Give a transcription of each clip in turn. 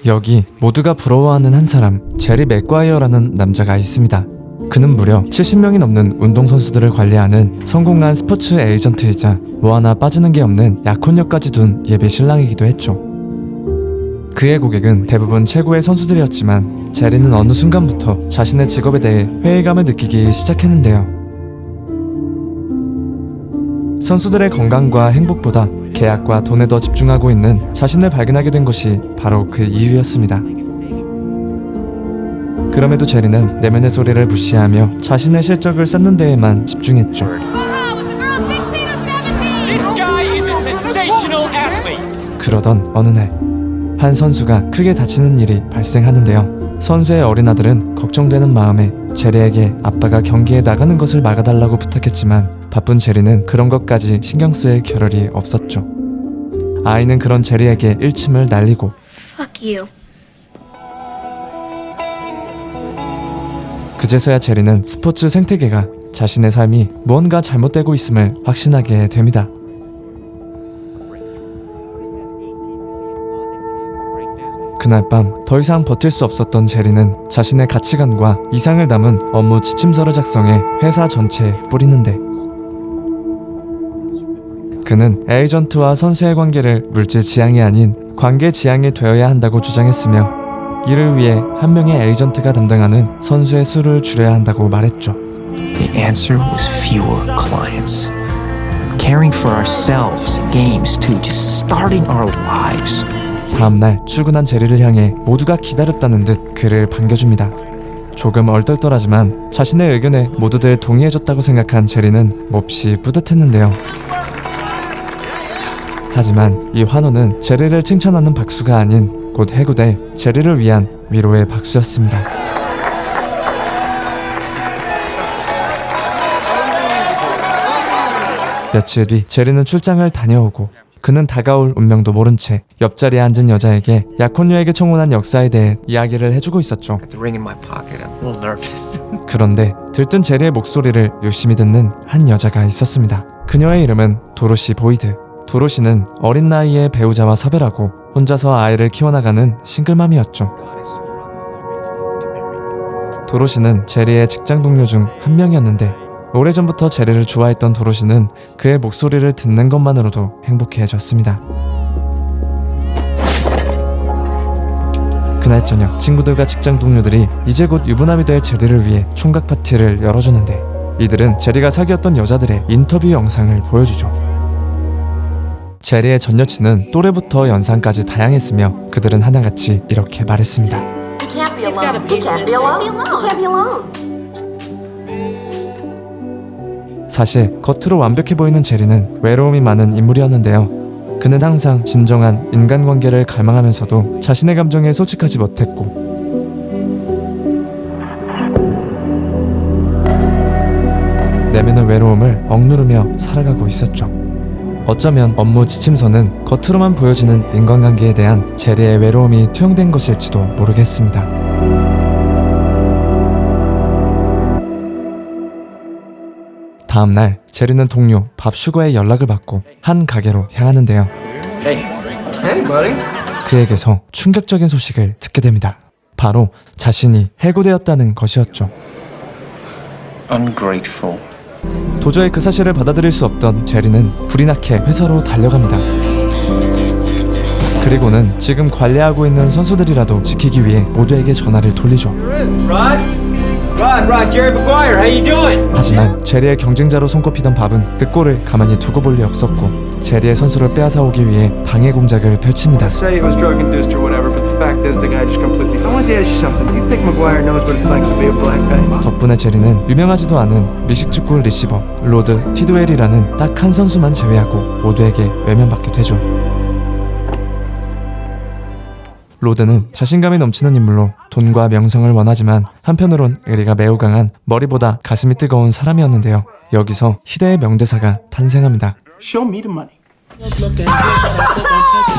여기 모두가 부러워하는 한 사람, 제리 맥과이어라는 남자가 있습니다. 그는 무려 70명이 넘는 운동선수들을 관리하는 성공한 스포츠 에이전트이자 뭐 하나 빠지는 게 없는 약혼녀까지 둔 예비 신랑이기도 했죠. 그의 고객은 대부분 최고의 선수들이었지만 제리는 어느 순간부터 자신의 직업에 대해 회의감을 느끼기 시작했는데요. 선수들의 건강과 행복보다 계약과 돈에 더 집중하고 있는 자신을 발견하게 된 것이 바로 그 이유였습니다. 그럼에도 제리는 내면의 소리를 무시하며 자신의 실적을 쌓는 데에만 집중했죠. 그러던 어느 날, 한 선수가 크게 다치는 일이 발생하는데요. 선수의 어린 아들은 걱정되는 마음에 제리에게 아빠가 경기에 나가는 것을 막아달라고 부탁했지만 바쁜 제리는 그런 것까지 신경 쓸 겨를이 없었죠. 아이는 그런 제리에게 일침을 날리고 Fuck you. 그제서야 제리는 스포츠 생태계가 자신의 삶이 무언가 잘못되고 있음을 확신하게 됩니다. 그날 밤 더 이상 버틸 수 없었던 제리는 자신의 가치관과 이상을 담은 업무 지침서를 작성해 회사 전체에 뿌리는데, 그는 에이전트와 선수의 관계를 물질 지향이 아닌 관계 지향이 되어야 한다고 주장했으며 이를 위해 한 명의 에이전트가 담당하는 선수의 수를 줄여야 한다고 말했죠. The answer was fewer clients. Caring for ourselves, games too, just starting our lives. 다음날 출근한 제리를 향해 모두가 기다렸다는 듯 그를 반겨줍니다. 조금 얼떨떨하지만 자신의 의견에 모두들 동의해줬다고 생각한 제리는 몹시 뿌듯했는데요. 하지만 이 환호는 제리를 칭찬하는 박수가 아닌 곧 해고될 제리를 위한 위로의 박수였습니다. 며칠 뒤 제리는 출장을 다녀오고 그는 다가올 운명도 모른 채 옆자리에 앉은 여자에게 약혼녀에게 청혼한 역사에 대해 이야기를 해주고 있었죠. Got the ring in my pocket. I'm a little nervous. 그런데 들뜬 제리의 목소리를 유심히 듣는 한 여자가 있었습니다. 그녀의 이름은 도로시 보이드. 도로시는 어린 나이에 배우자와 사별하고 혼자서 아이를 키워나가는 싱글맘이었죠. 도로시는 제리의 직장 동료 중 한 명이었는데 오래전부터 제리를 좋아했던 도로시는 그의 목소리를 듣는 것만으로도 행복해졌습니다. 그날 저녁 친구들과 직장 동료들이 이제 곧 유부남이 될 제리를 위해 총각 파티를 열어주는데 이들은 제리가 사귀었던 여자들의 인터뷰 영상을 보여주죠. 제리의 전 여친은 또래부터 연상까지 다양했으며 그들은 하나같이 이렇게 말했습니다. He can't be alone. He can't be alone. He can't be alone. 사실 겉으로 완벽해 보이는 제리는 외로움이 많은 인물이었는데요. 그는 항상 진정한 인간관계를 갈망하면서도 자신의 감정에 솔직하지 못했고 내면의 외로움을 억누르며 살아가고 있었죠. 어쩌면 업무 지침서는 겉으로만 보여지는 인간관계에 대한 제리의 외로움이 투영된 것일지도 모르겠습니다. 다음날 제리는 동료 밥슈거의 연락을 받고 한 가게로 향하는데요. Hey, buddy. 그에게서 충격적인 소식을 듣게 됩니다. 바로 자신이 해고되었다는 것이었죠. Ungrateful. 도저히 그 사실을 받아들일 수 없던 제리는 불이 나게 회사로 달려갑니다. 그리고는 지금 관리하고 있는 선수들이라도 지키기 위해 모두에게 전화를 돌리죠. Rod, Jerry Maguire, how you doing? 하지만 제리의 경쟁자로 손꼽히던 밥은 그 꼴을 가만히 두고 볼 리 없었고 제리의 선수를 빼앗아 오기 위해 방해 공작을 펼칩니다. Say it was drug induced or whatever, but the fact is the guy just completely. I want to ask you something. Do you think Maguire knows what it's like to be a black guy? 덕분에 제리는 유명하지도 않은 미식축구 리시버 로드 티드웰이라는 딱 한 선수만 제외하고 모두에게 외면받게 되죠. 로드는 자신감이 넘치는 인물로 돈과 명성을 원하지만 한편으론 의리가 매우 강한 머리보다 가슴이 뜨거운 사람이었는데요. 여기서 희대의 명대사가 탄생합니다. Show me the money.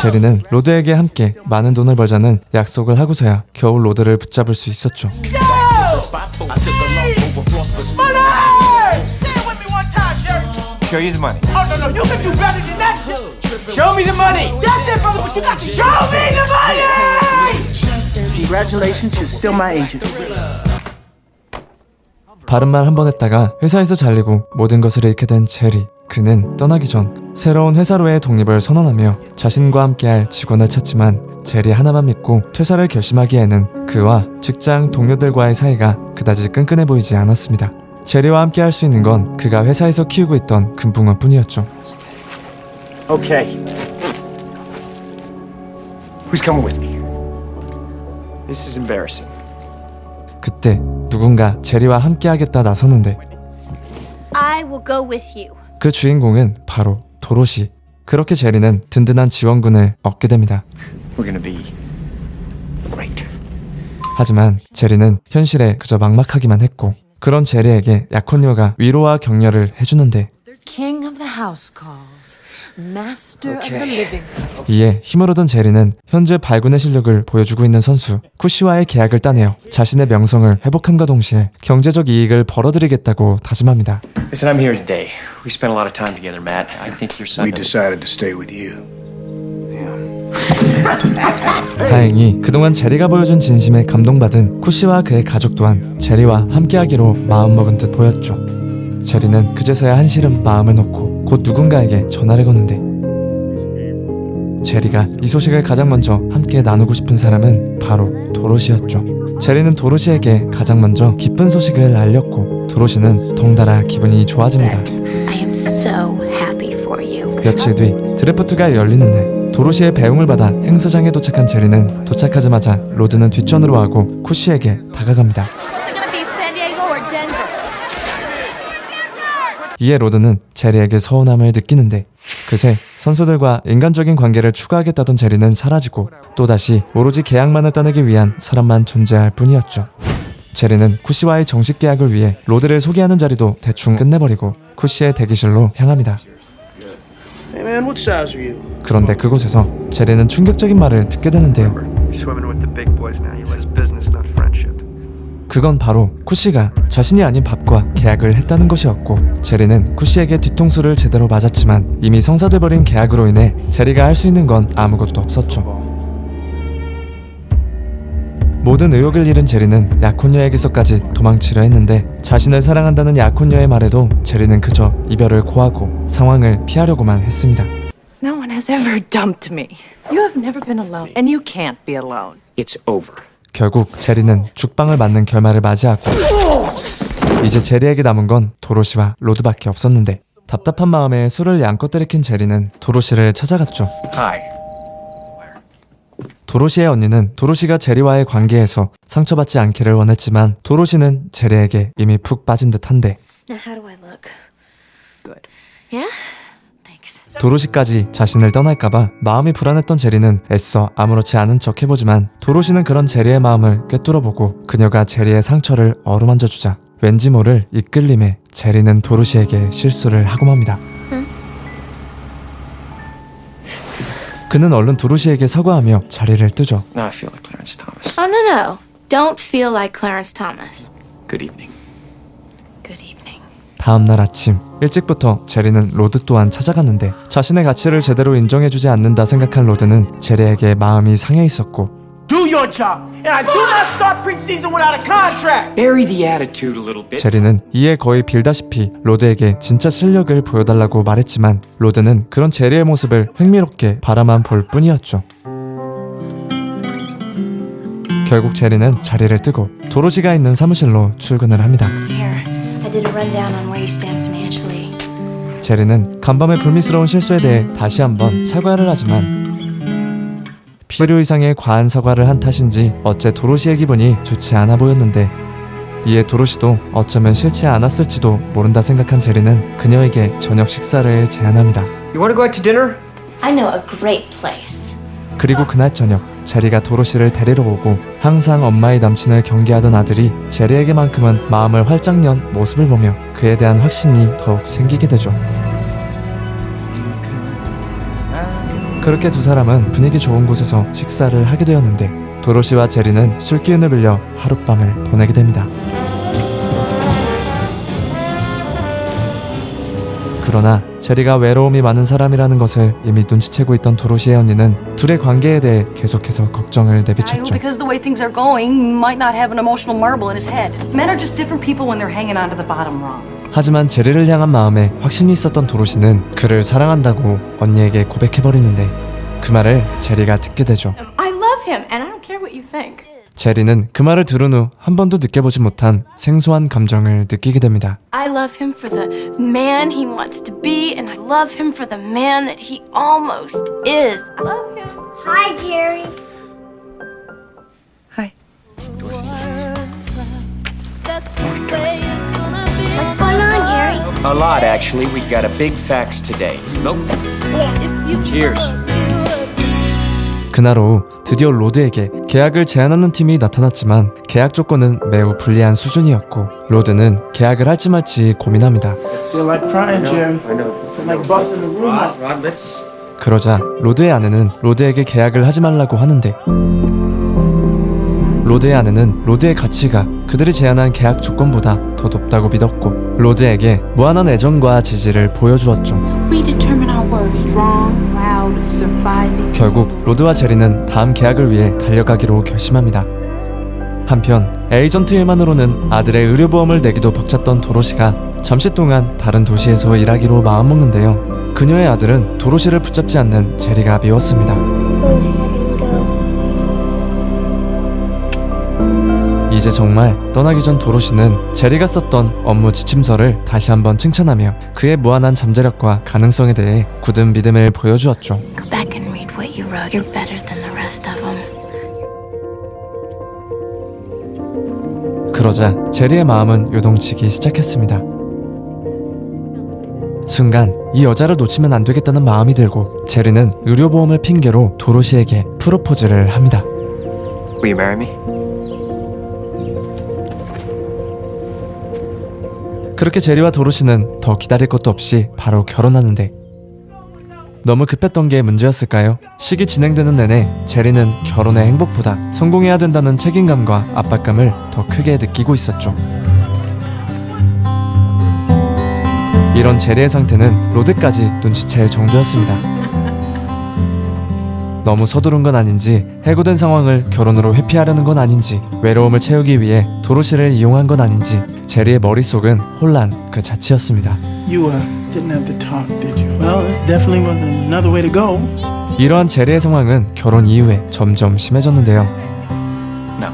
제리는 로드에게 함께 많은 돈을 벌자는 약속을 하고서야 겨우 로드를 붙잡을 수 있었죠. Show you the money. Oh, no, you can do better than that. Show me the money. That's it, brother, but you got to show me the money. Congratulations, you're still my agent. 바른 말 한 번 했다가 회사에서 잘리고 모든 것을 잃게 된 제리. 그는 떠나기 전 새로운 회사로의 독립을 선언하며 자신과 함께할 직원을 찾지만 제리 하나만 믿고 퇴사를 결심하기에는 그와 직장 동료들과의 사이가 그다지 끈끈해 보이지 않았습니다. 제리와 함께 할 수 있는 건 그가 회사에서 키우고 있던 금붕어 뿐이었죠. Okay. Who's coming with me? This is embarrassing. 그때 누군가 제리와 함께 하겠다 나서는데 I will go with you. 그 주인공은 바로 도로시. 그렇게 제리는 든든한 지원군을 얻게 됩니다. We're gonna be great. 하지만 제리는 현실에 그저 막막하기만 했고 그런 제리에게 약혼녀가 위로와 격려를 해주는데 King of the house calls, master of the living. 이에 힘을 얻은 제리는 현재 발군의 실력을 보여주고 있는 선수 쿠시와의 계약을 따내어 자신의 명성을 회복함과 동시에 경제적 이익을 벌어들이겠다고 다짐합니다. Listen, I'm here today. We spent a lot of time together, Matt. I think your son. We decided to stay with you. 다행히 그동안 제리가 보여준 진심에 감동받은 쿠시와 그의 가족 또한 제리와 함께하기로 마음먹은 듯 보였죠. 제리는 그제서야 한시름 마음을 놓고 곧 누군가에게 전화를 거는데 제리가 이 소식을 가장 먼저 함께 나누고 싶은 사람은 바로 도로시였죠. 제리는 도로시에게 가장 먼저 기쁜 소식을 알렸고 도로시는 덩달아 기분이 좋아집니다. I am so happy for you. 며칠 뒤 드래프트가 열리는 날 도로시의 배웅을 받아 행사장에 도착한 제리는 도착하자마자 로드는 뒷전으로 하고 쿠시에게 다가갑니다. It's gonna be San Diego or Denver. 이에 로드는 제리에게 서운함을 느끼는데 그새 선수들과 인간적인 관계를 추구하겠다던 제리는 사라지고 또다시 오로지 계약만을 따내기 위한 사람만 존재할 뿐이었죠. 제리는 쿠시와의 정식 계약을 위해 로드를 소개하는 자리도 대충 끝내버리고 쿠시의 대기실로 향합니다. Hey man, what size are you? 그런데 그곳에서 제리는 충격적인 말을 듣게 되는데요. You're swimming with the big boys now. You let business, not friendship. 그건 바로 쿠시가 자신이 아닌 밥과 계약을 했다는 것이었고 제리는 쿠시에게 뒤통수를 제대로 맞았지만 이미 성사돼버린 계약으로 인해 제리가 할 수 있는 건 아무것도 없었죠. 모든 의욕을 잃은 제리는 약혼녀에게서까지 도망치려 했는데 자신을 사랑한다는 약혼녀의 말에도 제리는 그저 이별을 고하고 상황을 피하려고만 했습니다. No one has ever dumped me. You have never been alone, and you can't be alone. It's over. 결국 제리는 죽방을 맞는 결말을 맞이하고 이제 제리에게 남은 건 도로시와 로드밖에 없었는데 답답한 마음에 술을 양껏 들이킨 제리는 도로시를 찾아갔죠. Hi. 도로시의 언니는 도로시가 제리와의 관계에서 상처받지 않기를 원했지만 도로시는 제리에게 이미 푹 빠진 듯한데 Now how do I look? Good. Yeah? Thanks. 도로시까지 자신을 떠날까봐 마음이 불안했던 제리는 애써 아무렇지 않은 척 해보지만 도로시는 그런 제리의 마음을 꿰뚫어보고 그녀가 제리의 상처를 어루만져주자 왠지 모를 이끌림에 제리는 도로시에게 실수를 하고 맙니다. 그는 얼른 도로시에게 사과하며 자리를 뜨죠. Now I feel like Clarence Thomas. Oh no no. Don't feel like Clarence Thomas. Good evening. Good evening. 다음날 아침 일찍부터 제리는 로드 또한 찾아갔는데 자신의 가치를 제대로 인정해주지 않는다 생각한 로드는 제리에게 마음이 상해 있었고 Do your job, and I do not start preseason without a contract. Bury the attitude a little bit. 제리는 이에 거의 빌다시피 로드에게 진짜 실력을 보여달라고 말했지만 로드는 그런 제리의 모습을 흥미롭게 바라만 볼 뿐이었죠. 결국 제리는 자리를 뜨고 도로시가 있는 사무실로 출근을 합니다. Here, I did a rundown on where you stand financially. 제리는 간밤의 불미스러운 실수에 대해 다시 한번 사과를 하지만 필요 이상의 과한 사과를 한 탓인지 어째 도로시의 기분이 좋지 않아 보였는데 이에 도로시도 어쩌면 싫지 않았을지도 모른다 생각한 제리는 그녀에게 저녁 식사를 제안합니다. You want to go out to dinner? I know a great place. 그리고 그날 저녁 제리가 도로시를 데리러 오고 항상 엄마의 남친을 경계하던 아들이 제리에게만큼은 마음을 활짝 연 모습을 보며 그에 대한 확신이 더욱 생기게 되죠. 그렇게 두 사람은 분위기 좋은 곳에서 식사를 하게 되었는데 도로시와 제리는 술 기운을 빌려 하룻밤을 보내게 됩니다. 그러나 제리가 외로움이 많은 사람이라는 것을 이미 눈치채고 있던 도로시의 언니는 둘의 관계에 대해 계속해서 걱정을 내비쳤죠. Because the way things are going, might not have an emotional marble in his head. Men are just different people when they're hanging on to the bottom rung. 하지만 제리를 향한 마음에 확신이 있었던 도로시는 그를 사랑한다고 언니에게 고백해버리는데 그 말을 제리가 듣게 되죠. I love him, and I don't care what you think. 제리는 그 말을 들은 후 한 번도 느껴보지 못한 생소한 감정을 느끼게 됩니다. I love him for the man he wants to be, and I love him for the man that he almost is. I love him. Hi, Jerry. Hi. What's going on, Jerry? A lot, actually. We got a big fax today. Nope. Cheers. 그날 오후 드디어 로드에게 계약을 제안하는 팀이 나타났지만 계약 조건은 매우 불리한 수준이었고 로드는 계약을 할지 말지 고민합니다. Feel like crying, Jerry. Feel like busting the room out. Rod, let's... 그러자 로드의 아내는 로드에게 계약을 하지 말라고 하는데 로드의 아내는 로드의 가치가 그들이 제안한 계약 조건보다 더 높다고 믿었고 로드에게 무한한 애정과 지지를 보여주었죠. We determine our worth. Strong, loud, surviving. 결국 로드와 제리는 다음 계약을 위해 달려가기로 결심합니다. 한편 에이전트 일만으로는 아들의 의료보험을 내기도 벅찼던 도로시가 잠시 동안 다른 도시에서 일하기로 마음먹는데요. 그녀의 아들은 도로시를 붙잡지 않는 제리가 미웠습니다. 이제 정말 떠나기 전 도로시는 제리가 썼던 업무 지침서를 다시 한번 칭찬하며 그의 무한한 잠재력과 가능성에 대해 굳은 믿음을 보여주었죠. Go back and read what you wrote. You're better than the rest of them. 그러자 제리의 마음은 요동치기 시작했습니다. 순간 이 여자를 놓치면 안 되겠다는 마음이 들고 제리는 의료보험을 핑계로 도로시에게 프로포즈를 합니다. Will you marry me? 그렇게 제리와 도로시는 더 기다릴 것도 없이 바로 결혼하는데 너무 급했던 게 문제였을까요? 시기 진행되는 내내 제리는 결혼의 행복보다 성공해야 된다는 책임감과 압박감을 더 크게 느끼고 있었죠. 이런 제리의 상태는 로드까지 눈치챌 정도였습니다. 너무 서두른 건 아닌지 해고된 상황을 결혼으로 회피하려는 건 아닌지 외로움을 채우기 위해 도로시를 이용한 건 아닌지 제리의 머릿속은 혼란 그 자체였습니다. You didn't have to talk, did you? Well, this definitely was another way to go. 이러한 제리의 상황은 결혼 이후에 점점 심해졌는데요. No.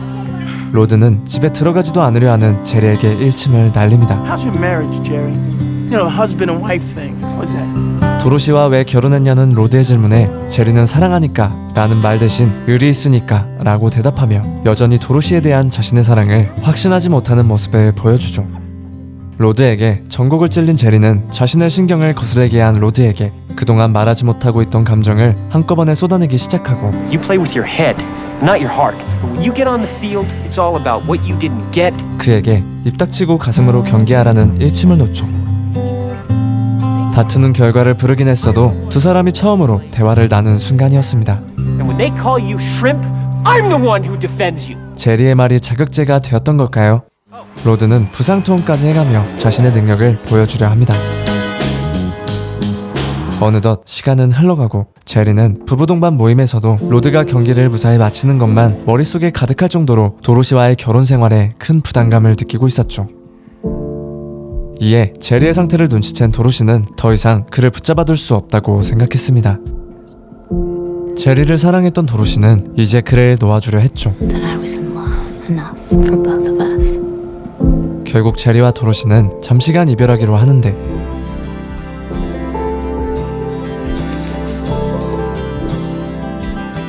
로드는 집에 들어가지도 않으려 하는 제리에게 일침을 날립니다. How's your marriage, Jerry? You know, husband and wife thing. What's that? 도로시와 왜 결혼했냐는 로드의 질문에 제리는 사랑하니까 라는 말 대신 의리 있으니까 라고 대답하며 여전히 도로시에 대한 자신의 사랑을 확신하지 못하는 모습을 보여주죠. 로드에게 전곡을 찔린 제리는 자신의 신경을 거스르게 한 로드에게 그동안 말하지 못하고 있던 감정을 한꺼번에 쏟아내기 시작하고 You play with your head, not your heart. But when you get on the field, it's all about what you didn't get. 그에게 입 닥치고 가슴으로 경계하라는 일침을 놓죠. 다투는 결과를 부르긴 했어도 두 사람이 처음으로 대화를 나눈 순간이었습니다. And when they call you shrimp, I'm the one who defends you. 제리의 말이 자극제가 되었던 걸까요? 로드는 부상투혼까지 해가며 자신의 능력을 보여주려 합니다. 어느덧 시간은 흘러가고 제리는 부부 동반 모임에서도 로드가 경기를 무사히 마치는 것만 머릿속에 가득할 정도로 도로시와의 결혼 생활에 큰 부담감을 느끼고 있었죠. 이에 제리의 상태를 눈치챈 도로시는 더 이상 그를 붙잡아둘 수 없다고 생각했습니다. 제리를 사랑했던 도로시는 이제 그를 놓아주려 했죠. That I was in love enough for both of us. 결국 제리와 도로시는 잠시간 이별하기로 하는데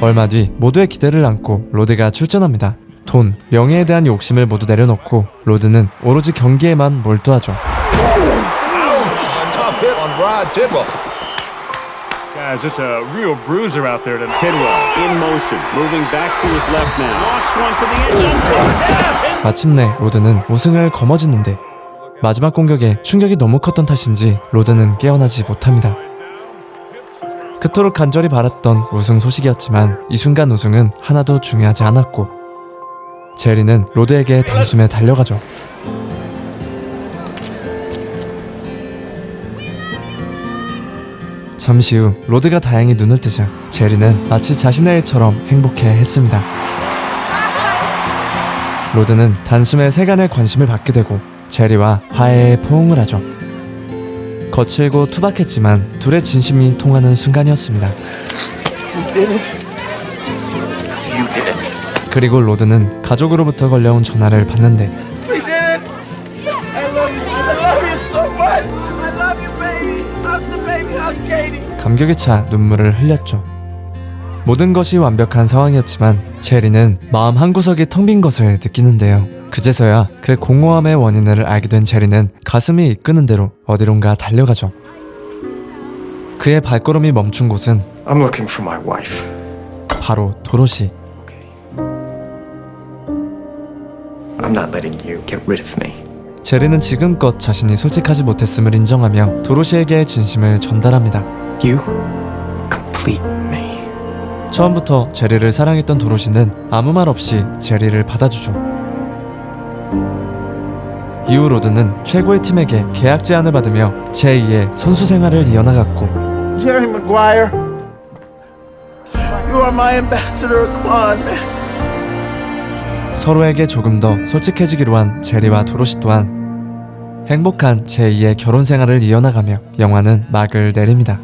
얼마 뒤 모두의 기대를 안고 로드가 출전합니다. 돈, 명예에 대한 욕심을 모두 내려놓고 로드는 오로지 경기에만 몰두하죠. Guys, it's a real bruiser out there tonight. Tidwell in motion, moving back to his left man. Launched one to the end zone. 마침내 로드는 우승을 거머쥐는데 마지막 공격에 충격이 너무 컸던 탓인지 로드는 깨어나지 못합니다. 그토록 간절히 바랐던 우승 소식이었지만 이 순간 우승은 하나도 중요하지 않았고 제리는 로드에게 단숨에 달려가죠. 잠시 후 로드가 다행히 눈을 뜨자 제리는 마치 자신의 일처럼 행복해 했습니다. 로드는 단숨에 세간의 관심을 받게 되고 제리와 화해에 포옹을 하죠. 거칠고 투박했지만 둘의 진심이 통하는 순간이었습니다. 그리고 로드는 가족으로부터 걸려온 전화를 받는데 We did it! I love you. I love you so much. I love you, baby. How's the baby? How's Katie? 감격에 차 눈물을 흘렸죠. 모든 것이 완벽한 상황이었지만 제리는 마음 한구석이 텅 빈 것을 느끼는데요. 그제서야 그 공허함의 원인을 알게 된 제리는 가슴이 이끄는 대로 어디론가 달려가죠. 그의 발걸음이 멈춘 곳은 I'm looking for my wife. 바로 도로시. I'm not letting you get rid of me. 제리는 지금껏 자신이 솔직하지 못했음을 인정하며 도로시에게 진심을 전달합니다. You complete me. 처음부터 제리를 사랑했던 도로시는 아무 말 없이 제리를 받아주죠. 이후 로드는 최고의 팀에게 계약 제안을 받으며 제2의 선수 생활을 이어나갔고 Jerry Maguire. You are my ambassador, Quan, man. 서로에게 조금 더 솔직해지기로 한 제리와 도로시 또한 행복한 제2의 결혼 생활을 이어나가며 영화는 막을 내립니다.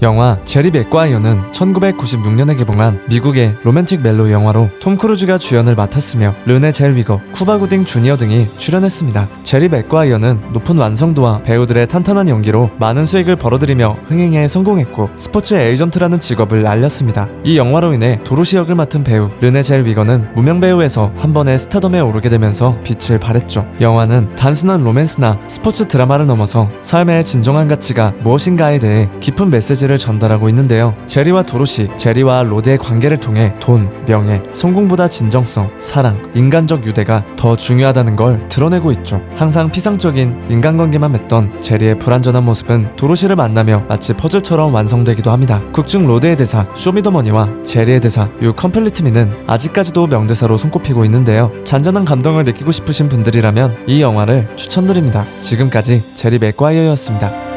영화 제리 맥과이어는 1996년에 개봉한 미국의 로맨틱 멜로 영화로 톰 크루즈가 주연을 맡았으며 르네 젤위거, 쿠바 구딩 주니어 등이 출연했습니다. 제리 맥과이어는 높은 완성도와 배우들의 탄탄한 연기로 많은 수익을 벌어들이며 흥행에 성공했고 스포츠 에이전트라는 직업을 알렸습니다. 이 영화로 인해 도로시 역을 맡은 배우 르네 젤위거는 무명 배우에서 한 번에 스타덤에 오르게 되면서 빛을 발했죠. 영화는 단순한 로맨스나 스포츠 드라마를 넘어서 삶의 진정한 가치가 무엇인가에 대해 깊은 메시지를 전달하고 있는데요. 제리와 도로시, 제리와 로드의 관계를 통해 돈, 명예, 성공보다 진정성, 사랑, 인간적 유대가 더 중요하다는 걸 드러내고 있죠. 항상 피상적인 인간관계만 맺던 제리의 불완전한 모습은 도로시를 만나며 마치 퍼즐처럼 완성되기도 합니다. 극중 로드의 대사 쇼미더머니와 제리의 대사 You Complete Me는 아직까지도 명대사로 손꼽히고 있는데요. 잔잔한 감동을 느끼고 싶으신 분들이라면 이 영화를 추천드립니다. 지금까지 제리 맥과이어였습니다.